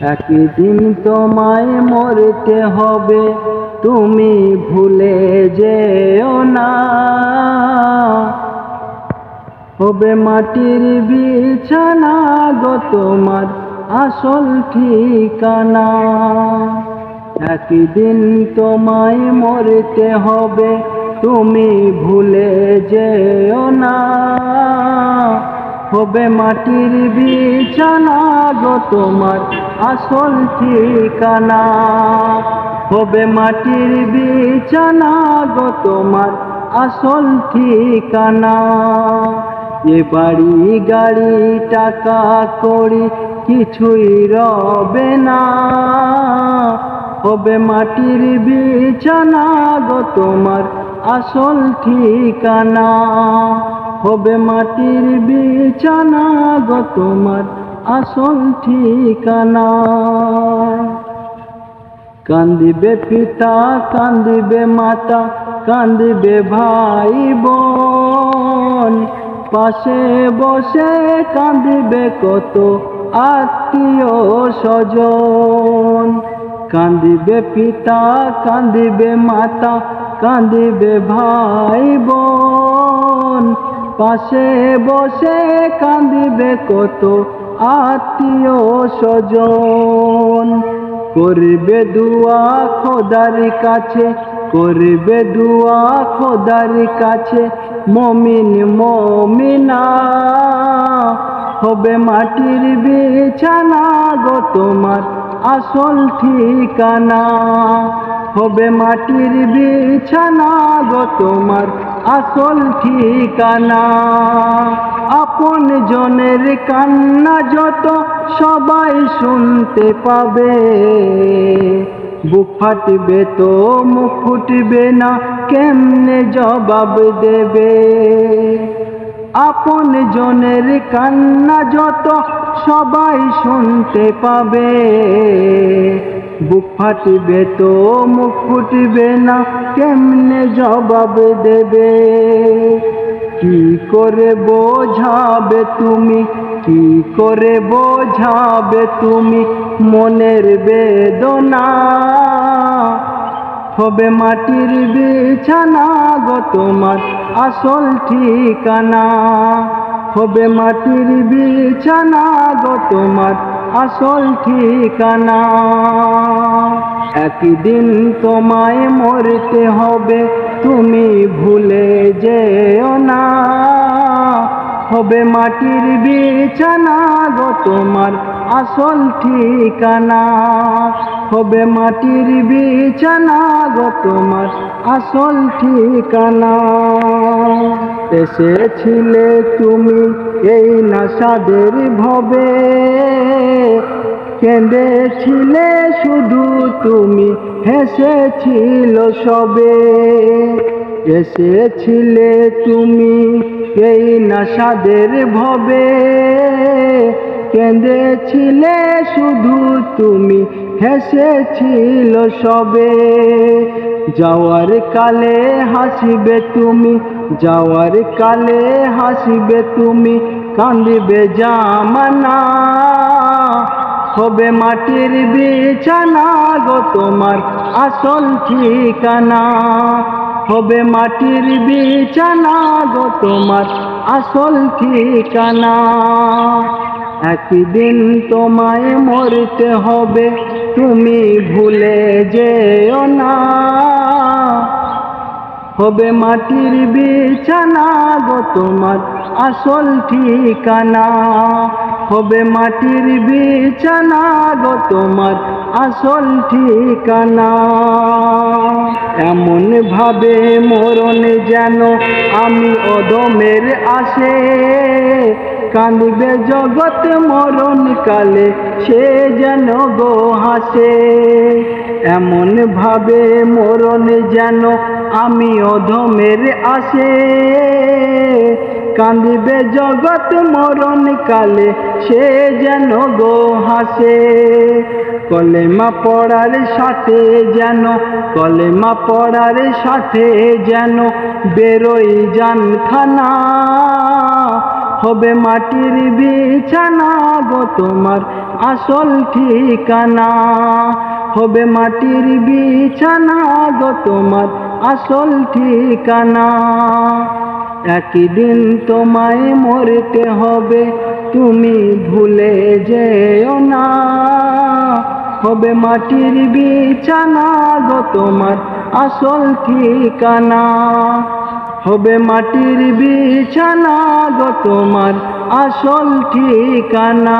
একদিন তোমায় মরতে হবে, তুমি ভুলে যেও না। হবে মাটির বিছানা গো তোমার আসল ঠিকানা। একদিন তোমায় মরতে হবে, তুমি ভুলে যেও না। হবে মাটির বিছানা গো তোমার আসল ঠিকানা। হবে মাটির বিছানা গো তোমার আসল ঠিকানা। এ বাড়ি গাড়ি টাকা কড়ি কিছুই রবে না। হবে মাটির বিছানা গো তোমার আসল ঠিকানা। হবে মাটির বিছানা গো তোমার আসল ঠিকানা। কান্দিবে পিতা, কান্দিবে মাতা, কান্দিবে ভাই বোন। পাশে বসে কান্দিবে কত আত্মীয় স্বজন। কান্দিবে পিতা, কান্দিবে মাতা, কান্দিবে ভাই বোন। পাশে বসে কান্দিবে কত আত্মীয় স্বজন। করবে দুয়া খোদার কাছে, করবে দুয়া খোদার কাছে মুমিন মুমিনা। হবে মাটির বিছানা গো তোমার আসল ঠিকানা। হবে মাটির বিছানা গো তোমার আসল ঠিকানা। আপন জনের কান্না যত সবাই শুনতে পাবে। বুক ফাটবে তো মুখ ফুটবে না, কেমনে জবাব দেবে। আপন জনের কান্না যত সবাই শুনতে পাবে। বুক ফাটবে তো মুখ ফুটবে না, কেমনে জবাব দেবে। কি করে বোঝাবে তুমি, কি করে বোঝাবে তুমি মনের বেদনা। হবে মাটির বিছানা গো তোমার আসল ঠিকানা। হবে মাটির বিছানা গো তোমার আসল ঠিকানা। একদিন তোমায় মরতে হবে, তুমি ভুলে যেও না। হবে মাটির বিছানা গো তোমার আসল ঠিকানা। হবে মাটির বিছানা গো তোমার আসল ঠিকানা। এসেছিলে তুমি এই নাসাদের ভবে, কেঁদেছিলে শুধু তুমি, হেসেছিল সবে। এসেছিলে তুমি এই নাসাদের ভবে, কেঁদেছিলে শুধু তুমি, হেসেছিল সবে। যাওয়ার কালে হাসিবে তুমি, যাওয়ার কালে হাসিবে তুমি, কান্দিবে জামানা। হবে মাটির বিছানা গো তোমার আসল ঠিকানা। হবে মাটির বিছানা গো তোমার আসল ঠিকানা। একদিন তোমায় মরতে হবে, তুমি ভুলে যেও না। হবে মাটির বিছানা গো তোমার আসল ঠিকানা। হবে মাটির বিছানা গো তোমার আসল ঠিকানা। এমন ভাবে মরণ যেন আমি অদমের আসে। কাঁদিবে জগৎ মরণ কালে, সে যেন গো হাসে। এমন ভাবে মরণ যেন আমি অধমের আসে। কাঁদিবে জগৎ মরণ কালে, সে যেন গো হাসে। কলেমা পড়ার সাথে যেন, কলেমা পড়ার সাথে যেন বেরোই জানখানা। হবে মাটির বিছানা গো তোমার আসল ঠিকানা। হবে মাটির বিছানা গো তোমার আসল ঠিকানা। একদিন তোমায় মরতে হবে, তুমি ভুলে যেও না। হবে মাটির বিছানা গো তোমার আসল ঠিকানা। হবে মাটির বিছানা গো তোমার আসল ঠিকানা।